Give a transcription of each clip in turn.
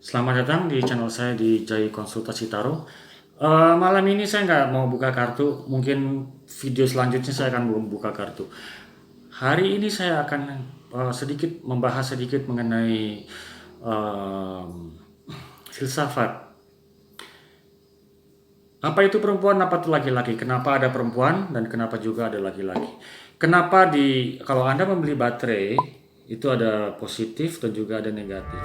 Selamat datang di channel saya di Jai Konsultasi Tarot. Malam ini saya nggak mau buka kartu, mungkin video selanjutnya saya akan buka kartu. Hari ini saya akan membahas sedikit mengenai filsafat. Apa itu perempuan, apa itu laki-laki? Kenapa ada perempuan dan kenapa juga ada laki-laki? Kenapa kalau Anda membeli baterai, itu ada positif dan juga ada negatif.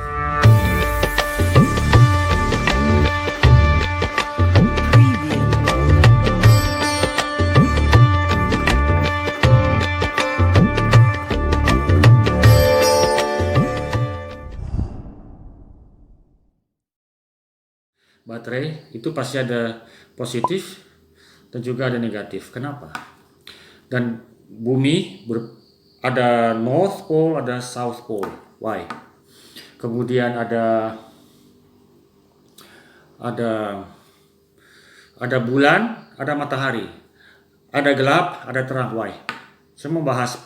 Baterai itu pasti ada positif dan juga ada negatif. Kenapa? Dan bumi ada North Pole, ada South Pole. Why? Kemudian ada bulan, ada matahari, ada gelap, ada terang. Why? Saya mau bahas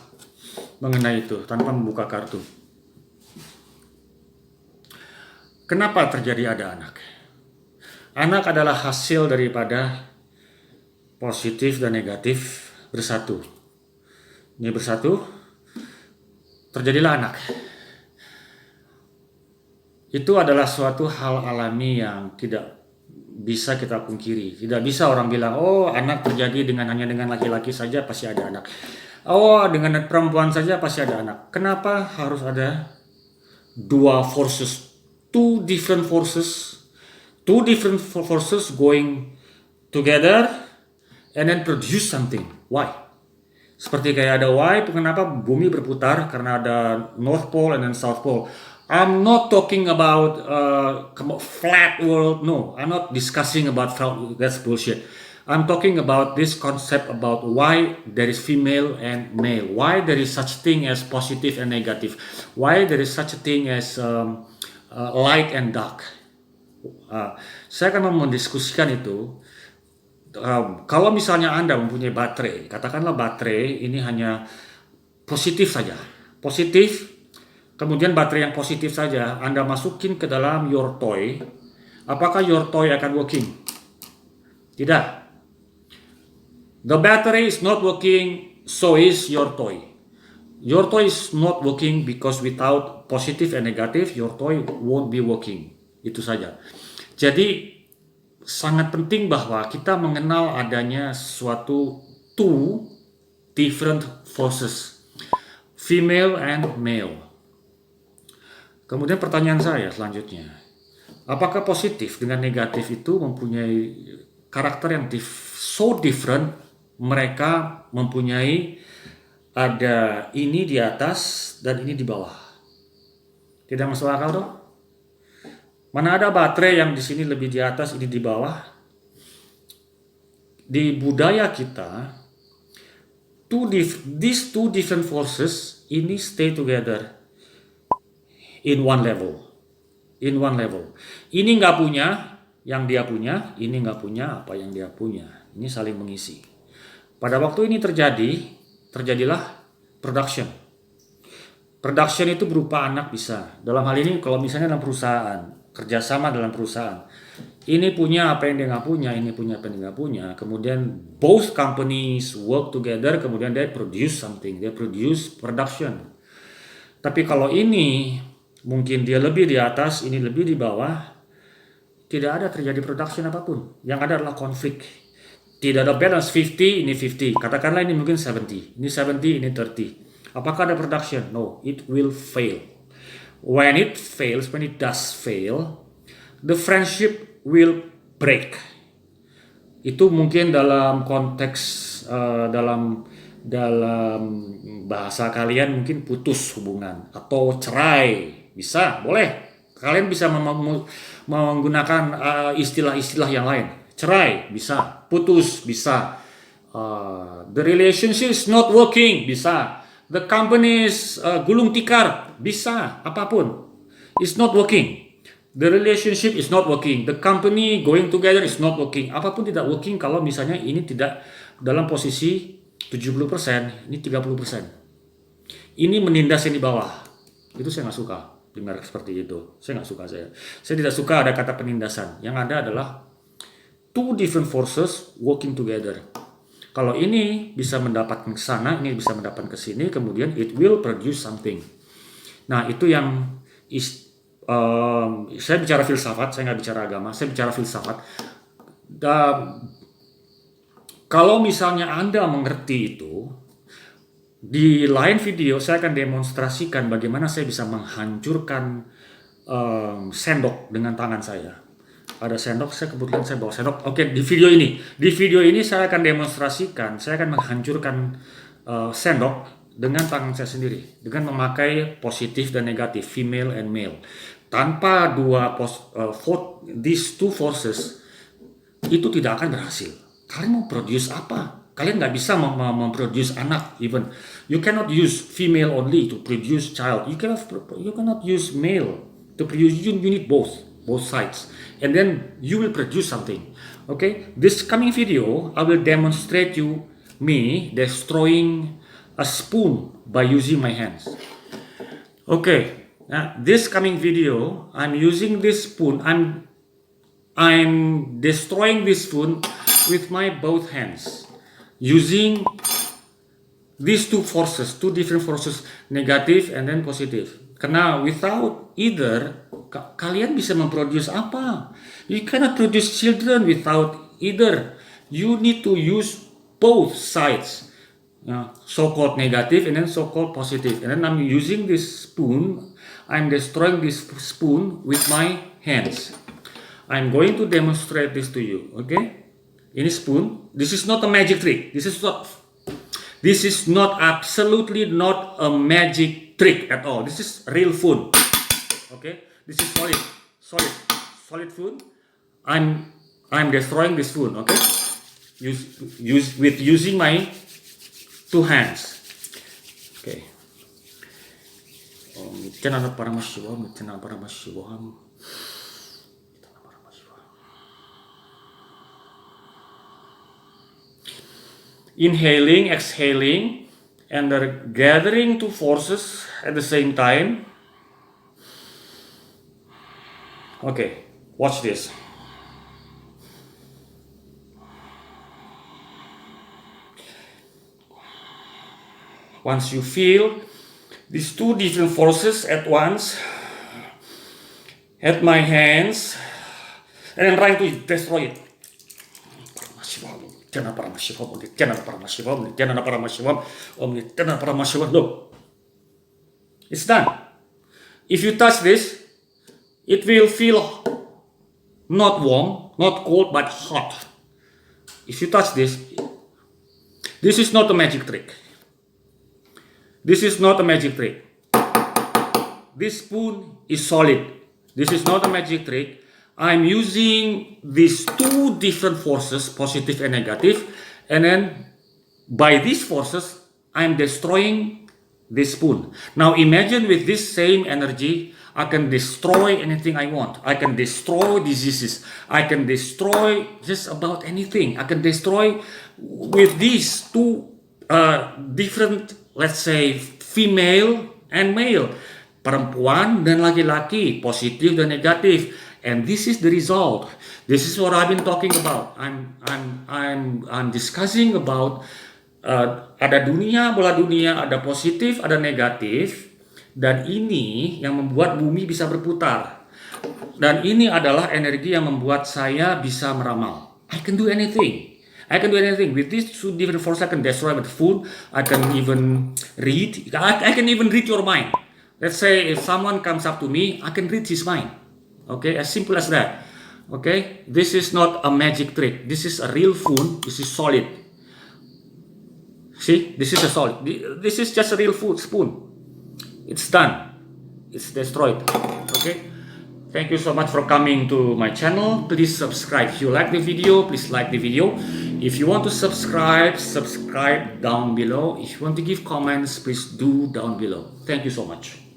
mengenai itu tanpa membuka kartu. Kenapa terjadi ada anak? Anak adalah hasil daripada positif dan negatif bersatu. Ini bersatu, terjadilah anak. Itu adalah suatu hal alami yang tidak bisa kita pungkiri. Tidak bisa orang bilang, oh anak terjadi hanya dengan laki-laki saja pasti ada anak. Oh dengan perempuan saja pasti ada anak. Kenapa harus ada dua forces, two different forces going together and then produce something? Why? Seperti kayak ada why, kenapa bumi berputar? Karena ada North Pole and then South Pole. I'm not talking about flat world. No, I'm not discussing about flat. That's bullshit. I'm talking about this concept about why there is female and male. Why there is such thing as positive and negative. Why there is such a thing as light and dark. Saya akan mendiskusikan itu. Kalau misalnya Anda mempunyai baterai, katakanlah baterai ini hanya positif saja. Positif, kemudian baterai yang positif saja Anda masukin ke dalam your toy. Apakah your toy akan working? Tidak. The battery is not working, so is your toy. Your toy is not working because without positive and negative, your toy won't be working. Itu saja. Jadi sangat penting bahwa kita mengenal adanya suatu two different forces, female and male. Kemudian pertanyaan saya selanjutnya, apakah positif dengan negatif itu mempunyai karakter yang so different? Mereka mempunyai ada ini di atas dan ini di bawah. Tidak masuk akal dong? Mana ada baterai yang di sini lebih di atas, ini di bawah? Di budaya kita, these two different forces ini stay together in one level. In one level. Ini nggak punya yang dia punya, ini nggak punya apa yang dia punya. Ini saling mengisi. Pada waktu ini terjadilah production. Production itu berupa anak bisa. Dalam hal ini kalau misalnya dalam perusahaan, kerjasama dalam perusahaan, ini punya apa yang dia nggak punya, ini punya apa yang dia nggak punya, kemudian both companies work together, kemudian they produce something, they produce production. Tapi kalau ini mungkin dia lebih di atas, ini lebih di bawah, tidak ada terjadi production apapun. Yang ada adalah konflik. Tidak ada balance 50, ini 50. Katakanlah ini mungkin 70, ini 70, ini 30. Apakah ada production? No, it will fail. When it does fail, the friendship will break. Itu mungkin dalam konteks dalam bahasa kalian mungkin putus hubungan atau cerai. Bisa, boleh. Kalian bisa menggunakan istilah-istilah yang lain. Cerai, bisa. Putus, bisa. The relationship is not working, bisa. The company is gulung tikar, bisa. Apapun. It's not working. The relationship is not working. The company going together is not working. Apapun tidak working kalau misalnya ini tidak dalam posisi 70%, ini 30%. Ini menindas yang di bawah. Itu saya nggak suka. di merek seperti itu. Saya nggak suka saya. Saya tidak suka ada kata penindasan. Yang ada adalah two different forces working together. Kalau ini bisa mendapatkan ke sana, ini bisa mendapatkan ke sini, kemudian it will produce something. Nah, itu yang saya bicara filsafat, saya nggak bicara agama, saya bicara filsafat. Kalau misalnya Anda mengerti itu, di lain video saya akan demonstrasikan bagaimana saya bisa menghancurkan sendok dengan tangan saya. Ada sendok, kebetulan saya bawa sendok. Oke, di video ini saya akan demonstrasikan, saya akan menghancurkan sendok dengan tangan saya sendiri, dengan memakai positif dan negatif, female and male. Tanpa these two forces, itu tidak akan berhasil. Kalian mau produce apa? Kalian nggak bisa memproduce anak, even. You cannot use female only to produce child. You cannot use male to produce. You need both sides, and then you will produce something. Okay, this coming video I will demonstrate me destroying a spoon by using my hands. Okay, now this coming video I'm using this spoon. I'm destroying this spoon with my both hands, using these two different forces, negative and then positive. Karena without either, kalian bisa memproduce apa? You cannot produce children without either. You need to use both sides, so-called negative and then so-called positive. And then I'm using this spoon, I'm destroying this spoon with my hands. I'm going to demonstrate this to you, okay? Ini spoon. This is not a magic trick. This is not absolutely not a magic trick at all. This is real food. Okay? This is solid food. I'm destroying this food. Okay? Using my two hands. Okay. Inhaling, exhaling, and they're gathering two forces at the same time. Okay, watch this. Once you feel these two different forces at once at my hands, and I'm trying to destroy it. Look, it's done. If you touch this, it will feel not warm, not cold, but hot. If you touch this is not a magic trick. This is not a magic trick. This spoon is solid. This is not a magic trick. I'm using these two different forces, positive and negative, and then by these forces, I'm destroying this spoon. Now imagine with this same energy, I can destroy anything I want. I can destroy diseases. I can destroy just about anything. I can destroy with these two different, let's say, female and male. Perempuan dan laki-laki, positif dan negatif. And this is the result. This is what I've been talking about. I'm discussing about ada bola dunia, ada positif, ada negatif, dan ini yang membuat bumi bisa berputar. Dan ini adalah energi yang membuat saya bisa meramal. I can do anything. With these two different forces, I can destroy with food. I can even read. I can even read your mind. Let's say if someone comes up to me, I can read his mind. Okay, as simple as that. Okay, this is not a magic trick. This is a real food. This is solid. See, this is a solid. This is just a real food spoon. It's done. It's destroyed. Okay. Thank you so much for coming to my channel. Please subscribe. If you like the video, please like the video. If you want to subscribe down below. If you want to give comments, please do down below. Thank you so much.